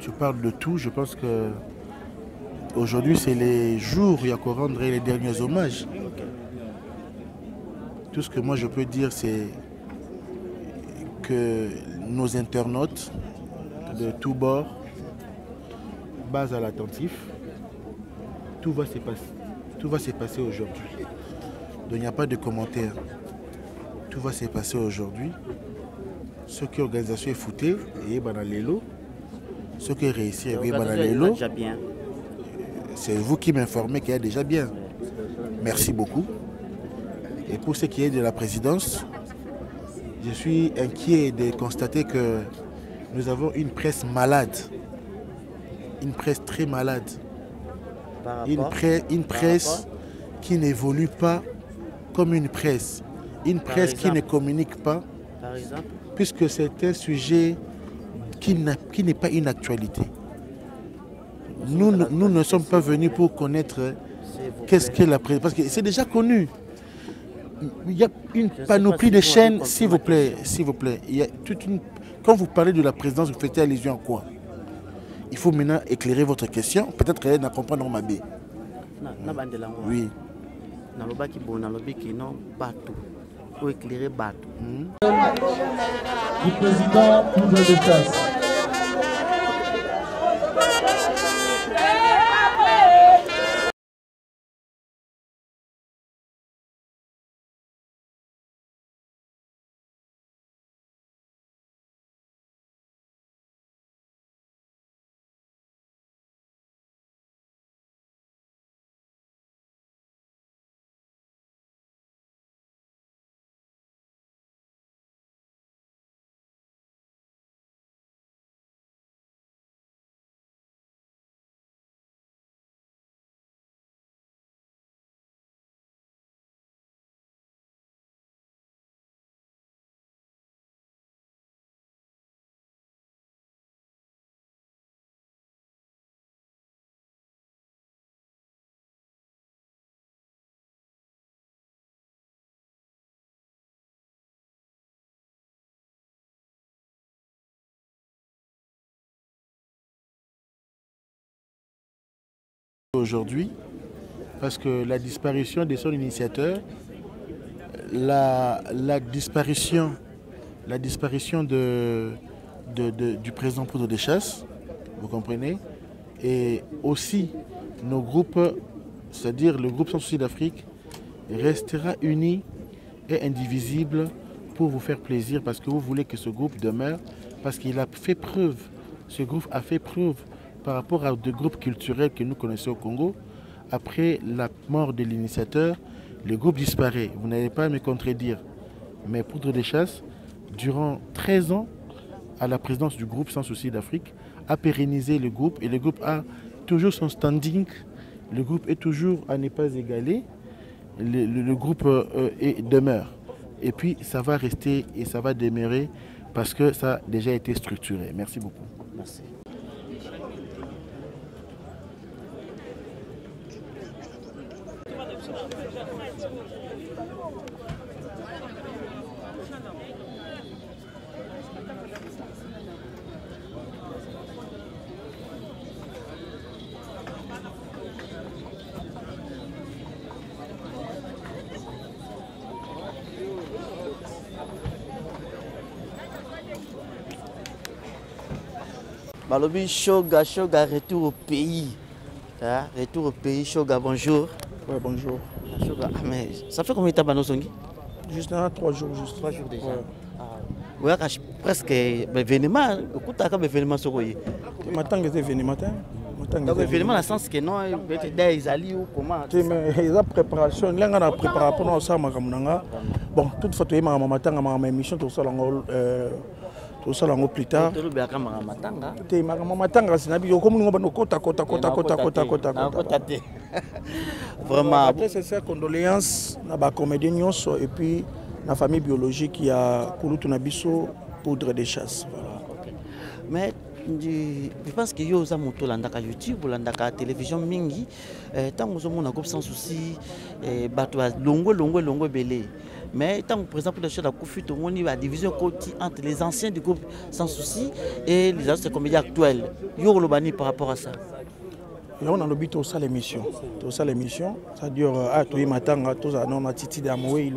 tu parles de tout. Je pense que aujourd'hui c'est les jours où il y a qu'à rendre les derniers hommages. Tout ce que moi je peux dire c'est que nos internautes de tous bords, base à l'attentif, tout va se passer aujourd'hui. Donc il n'y a pas de commentaires. Tout va se passer aujourd'hui. Ce qui est organisation est fouté, et dans les lots. Ce qui est réussi, et dans les lots. C'est vous qui m'informez qu'il y a déjà bien. Merci beaucoup. Et pour ce qui est de la présidence, je suis inquiet de constater que nous avons une presse malade, une presse très malade, une presse qui n'évolue pas comme une presse qui ne communique pas, puisque c'est un sujet qui n'est pas une actualité. Nous ne sommes pas venus pour connaître qu'est-ce que la presse, parce que c'est déjà connu. Il y a une panoplie de chaînes, s'il vous plaît. Il y a toute une... Quand vous parlez de la présidence, vous faites allusion à quoi? Il faut maintenant éclairer votre question. Peut-être qu'elle n'a compris ma bé. Oui. Pour éclairer Batou. Du président pour le détail. aujourd'hui, parce que la disparition de son initiateur, la disparition du président Poudre des Chasses, vous comprenez, et aussi nos groupes, c'est-à-dire le groupe Sans Souci d'Afrique, restera uni et indivisible pour vous faire plaisir, parce que vous voulez que ce groupe demeure, parce qu'il a fait preuve, ce groupe a fait preuve par rapport à des groupes culturels que nous connaissons au Congo. Après la mort de l'initiateur, le groupe disparaît. Vous n'allez pas me contredire. Mais Poudre des Chasses, durant 13 ans, à la présidence du groupe Sans Souci d'Afrique, a pérennisé le groupe, et le groupe a toujours son standing. Le groupe est toujours à ne pas égaler. Le groupe demeure. Et puis ça va rester et ça va demeurer parce que ça a déjà été structuré. Merci beaucoup. Merci. Balobi Shoga, retour au pays. Hein? Retour au pays, Shoga, bonjour. Ouais, bonjour. Shoga, mais ça fait combien de temps Banosongi? Juste là, 3 jours. 3 jours déjà. Ouais. Presque événement. Écoute, comme événement sur quoi? Matin, c'est événement. Donc événement, dans le sens que non, des alliés ou comment? Mais il y a préparation. Il y a préparation pour ça. Bon, toutefois, il y a une émission tout ça. Tout ça plus tard. Vraiment. C'est ça, condoléances à la comédie et puis la famille biologique qui a Kouloutunabiso Poudre des Chasses. Mais je pense que yo za moto landaka YouTube, landaka télévision mingi, tant que on a groupe Sans Souci, batwa longo belé. Mais tant que président pour le chef de la Koufi, tout le monde va division entre les anciens du groupe Sans Souci et les autres comédiens actuels. Yo le bani par rapport à ça. On a le but de ça l'émission. C'est-à-dire à tous les matins, tous on a Titi d'Amoué,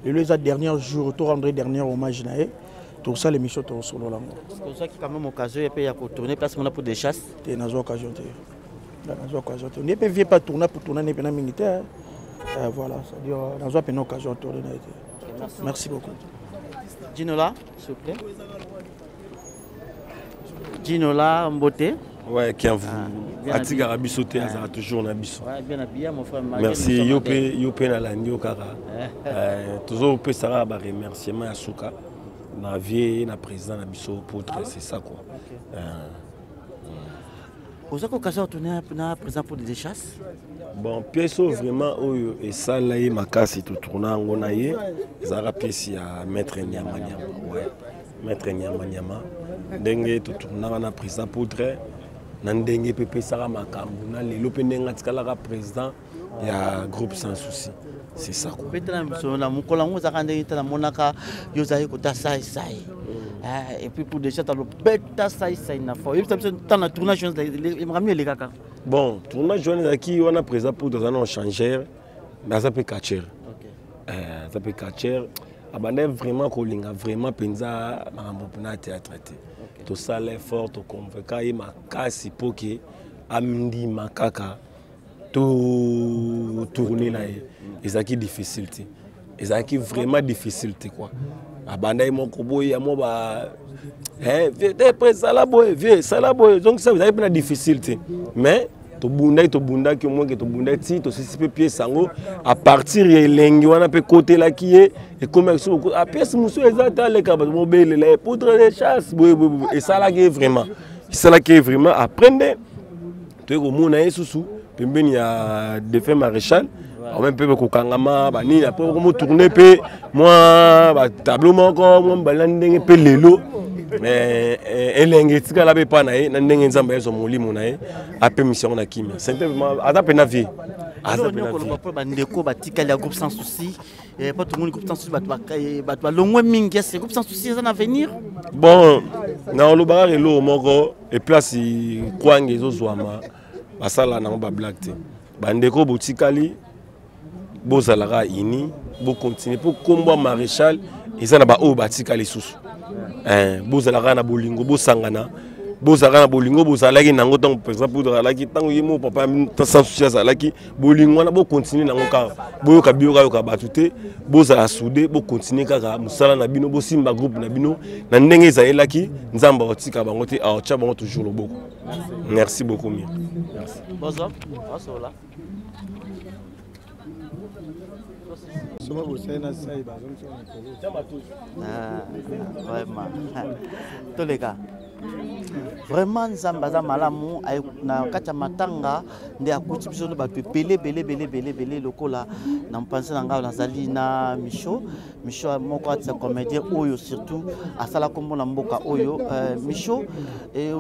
le dernier jour, tout rendre dernier hommage naé. Tout ça l'émission tout solo là. C'est pour ça qu'il y a quand même occasion et puis il y a tourner place pour des chasses. T'es dans occasion. On ne peut pas tourner pour tourner n'est pas militaire. Voilà, c'est-à-dire dans une occasion de tourner. Merci beaucoup. Ginola, s'il vous plaît. Ginola Mbote. Ouais, qui a vous. Atiga Rabisoté, ça a toujours un abisso. Ouais, bien habillé, mon frère. Merci, Yopé Nalandi Okara. Toujours Yopé Sarah, remerciement à Souka. Na vie, na président, na biso Poudre, c'est ça quoi. Vous avez l'occasion de tourner na président Poudre des Chasses? Bon, pièce vraiment, et ça là, ma casse est tout tournant, on a eu, ça a pièce à Maître Nyamanyama. Ouais, Maître Nyamanyama. Dengue tout tournant, na président Poudre. Nandengue Pepe Sarah Makambu, na le lopenenga tikalara président, il y a groupe Sans Souci. C'est ça quoi. Et puis pour des chats, bon, tournage qui on a présent pour dans un changeur, mais ça peut catcher. Ça peut catcher. Abandé vraiment colinga, vraiment penza na théâtre. Tout ça l'effort, tout convoquer et ma casse pour que amindi makaka tout tourner là. Et ça qui est difficile. Et ça qui est vraiment difficile quoi. Abandé mon kobo ya mo ba après ça la boy, donc ça vous avez pas difficulté. Mais to bunda que moi que to bunda ti to sisi pied sango à partir ya lengi wana pe côté là qui est et comme ça à pièce muso exact les cas mo belle les Poudre des Chasses et ça là qui est vraiment apprendre to ko mona sous pembeni ya défunt maréchal on même peu ko kangama ba ni après ko tourner pe moi tableau moko moi balande pe lelo mais elenge tika la be pa na ye na ndenge nzamba yeso molimo na ye ape mission na kimia c'est vraiment adape na vie bandeko batika ya groupe Sans Souci et pas tout le monde groupe Sans Souci bat longwe mingi c'est groupe Sans Souci ça en avenir. Bon na lo ba relo moko et place kwange zo zwama basala nango ba black te bandeko botikali bozalaka ini bo continuer pour combat maréchal eza na ba o batikali susu bozalaka na bolingo bosangana bozalaka na bolingo bozalaki nango tant par exemple bozalaki tango yemo papa sans souci azalaki bolingo na bo continuer nango ka boyoka bioka yoka batute bozala soudé bo continuer kaka musala na bino bo simba groupe na bino na ndenge ezalaki nzamba otika bango te aocha bango toujours loboko. Merci beaucoup Mia. Merci. Bonsoir. Bonsoir. Vraiment. Tous les gars. Vraiment nzamba za malamu na kati matanga nde akuti biso ba belé lokola na mpanza na ngao nazali na Micho moko atsa comédien oyo surtout asala kombo na mboka oyo Micho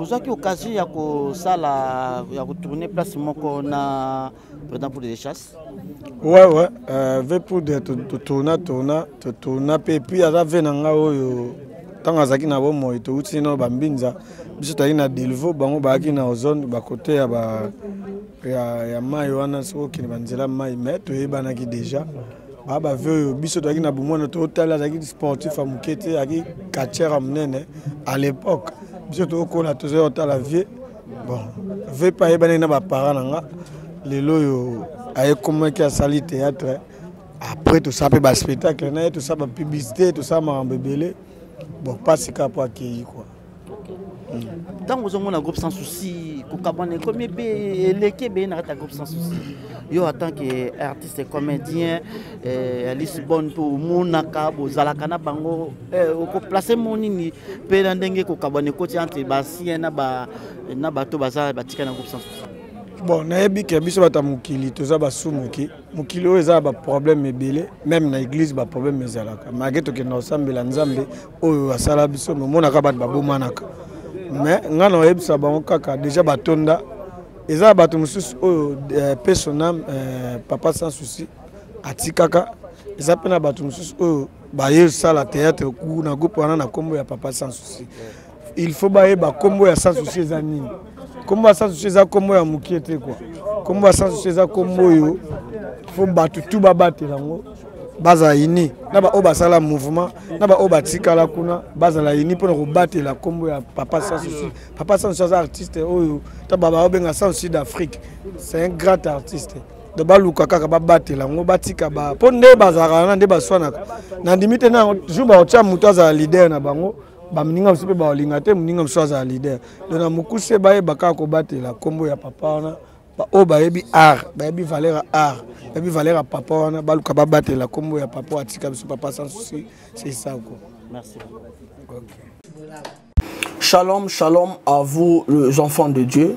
ozaki occasion ya ko sala ya ko tourner place moko na président pour les chasses. Ouais ve pour de tourna puis ala venanga oyo tanga zaki na bo moyo to uti no bambinza biso tali na Delvaux bango baaki na ozone ba côté ya ba ya mai wana so ki banzela mai mais to yebana ki déjà ba veut biso tali na bomona to tala zaki sportif amukete aki kachera mnene à l'époque biso to ko na to zo tala vie bon veut pas yebana na ba parents nga lelo yo aye comment qui a sali théâtre après tout ça peut ba spectacle na tout ça ba publicité tout ça ma mbebele. Bon, pas si capable accueillir quoi. Tant que vous avez un groupe sans souci, comme l'équipe est un groupe sans souci. Yo en tant qu'artiste et comédien, Alice Bonne pour Mounaka, Zalakana Bango, au placer mon nini, pédandenge ko kabane côté entre basien na bato bazar batika na groupe sans souci. Bon, naebi ke biso bata mukili toza basumuki mukili oyo eza ba problème ebele même na église ba problème ezalaka mageto ke na osambela nzambe oyo asala biso mona ka bato babomanaka mais ngana oyebisa bango kaka déjà batonda eza bato mususu oyo personnel papa sans souci atikaka eza pena bato mususu oyo baye sala théâtre ku na groupe wana na kombo ya papa sans souci il faut baye ba kombo ya sans souci eza nini. Comment ça se fait comme moi mukete quoi. Comment ça se fait comme moi faut battre tout babattre lango. Baza ini na ba obasala mouvement na ba obatika la kuna baza la ini pour rebattre la combo ya papa sans souci. Papa sans souci artiste oyo ta baba obenga sans souci d'Afrique. C'est un grand artiste. De baluka kaka ba battre lango batika ba ponde bazara na nde baswana. Na limite na juba ocha mutaza leader na bango. Bamninga msipe ba olingate mninga mswaza leader dona mukuse baye baka ko batela kombo ya papa wana ba o bayebi art bayebi valeur art bayebi valeur papa wana baluka ba batela kombo ya papa atika biso papa sans souci c'est ça quoi. Merci. Shalom shalom à vous les enfants de Dieu.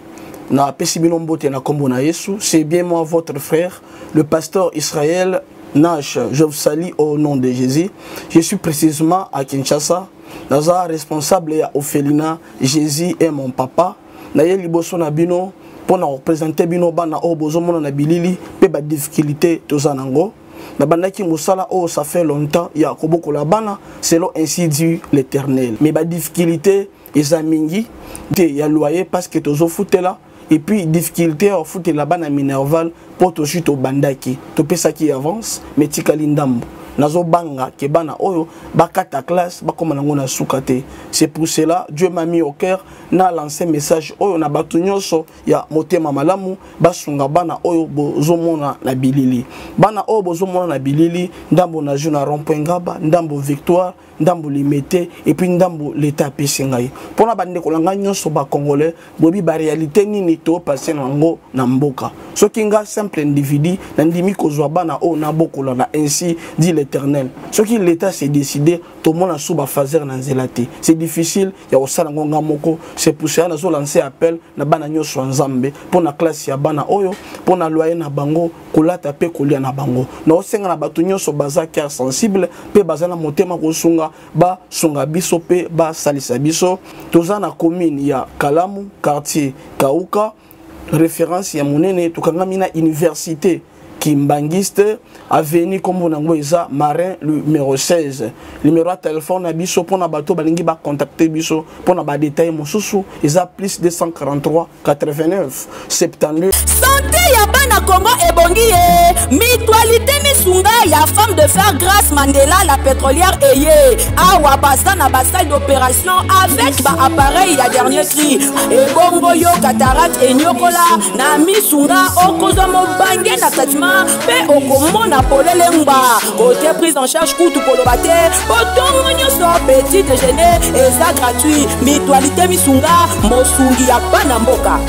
Na pesibino mbote na kombo na Yesu, c'est bien moi votre frère le pasteur Israël Nash. Je vous salue au nom de Jésus. Je suis précisément à Kinshasa. Naza responsable ya Ophelina, Jésus est mon papa. Naye liboso na bino pour représenter bino bana o bozomona na bilili pe ba difficulté tozanango. Na bandaki musala o ça fait longtemps ya koboko la bana selon ainsi dit l'Éternel. Mais ba difficulté ezamingi te ya loyer parce que tozo futela et puis difficulté au foot la bana minerval pour to chute au bandaki to pesa qui avance mais tikali ndambo. Nazo banga ke bana oyo bakata classe bakoma nango na sukate. C'est pour cela Dieu m'a mis au cœur na lancé message oyo na batu nyonso ya motema malamu basunga bana oyo bozomona na bilili. Bana oyo bozomona na bilili ndambo na juna rond-point Ngaba, ndambo Victoire, ndambo Limete et puis ndambo l'état pesingai. Pona bande kolanga nyonso ba congolais bobi ba réalité nini to passer nango na mboka. Soki nga simple individu na ndimi kozwa bana oyo na bokola na ainsi dit l'Éternel. Ce qui l'État s'est décidé, tout le monde a sous fazer na nzelate. C'est difficile, il y a aussi ngonga moko. C'est pour ça que nous lancé appel na bana nyoso nzambe pour na classe ya bana oyo, pour na loyer na bango, kolata pe kolia na bango. Na osenga na batu nyoso baza cœur sensible, pe baza na motema kosunga ba sunga biso pe ba salisa biso. Toza na commune ya Kalamu, quartier Kauka, référence ya monene tukanga mina université Kimbangiste, avenue comme on a Marin, numéro 16. Numéro de téléphone, Abisso, pour bateau, balingi ba contacter Bisso, pour na ba détail, mon sous, ils a plus 243 89 72. Santé Yabana Congo et Bongi, mutualité Misunga, ya femme de fer grâce Mandela, la pétrolière Eye, Awa Basta na bataille d'opération avec ba appareil ya dernier cri, et Bongo yo cataracte et Nyokola, na Misunga, Okozomo Bange na Katima, pe Okomo na Polelemba, côté prise en charge Koutou Kolobate, Potongo Nyoso, petit déjeuner, et ça gratuit, mutualité Misunga, Mosungi Yabana Mboka.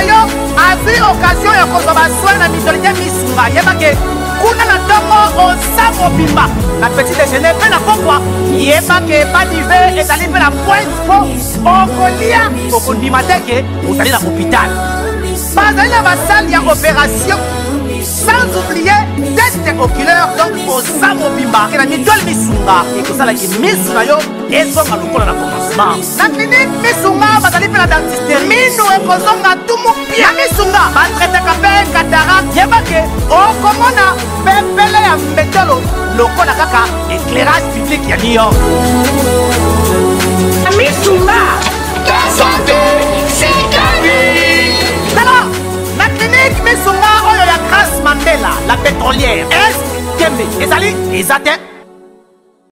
Yo a vu occasion ya kozwa soin na mutualité Misunga yebake kuna na ntongo osango bimba na petit déjeuner mpe na pokwa yebake badive ezali mpe na point po okolia okondima teke ozali na hôpital bazali na basale ya opération sans oublier test oculaire donc osango bimba ke na mutualité Misunga ekosalaki misu na yo ezonga lokola na commencement na clinique Misunga bazali mpe na dentiste minu ekozonga tumu pia Misunga batretaka mpe cataracte yebake okomona pepele ya mbetelo lokola kaka éclairage public ya New York Misunga ta santé c'est ta vie alors na clinique Misunga oyo ya Grâce Mandela la pétrolière est Kembe ezali ezate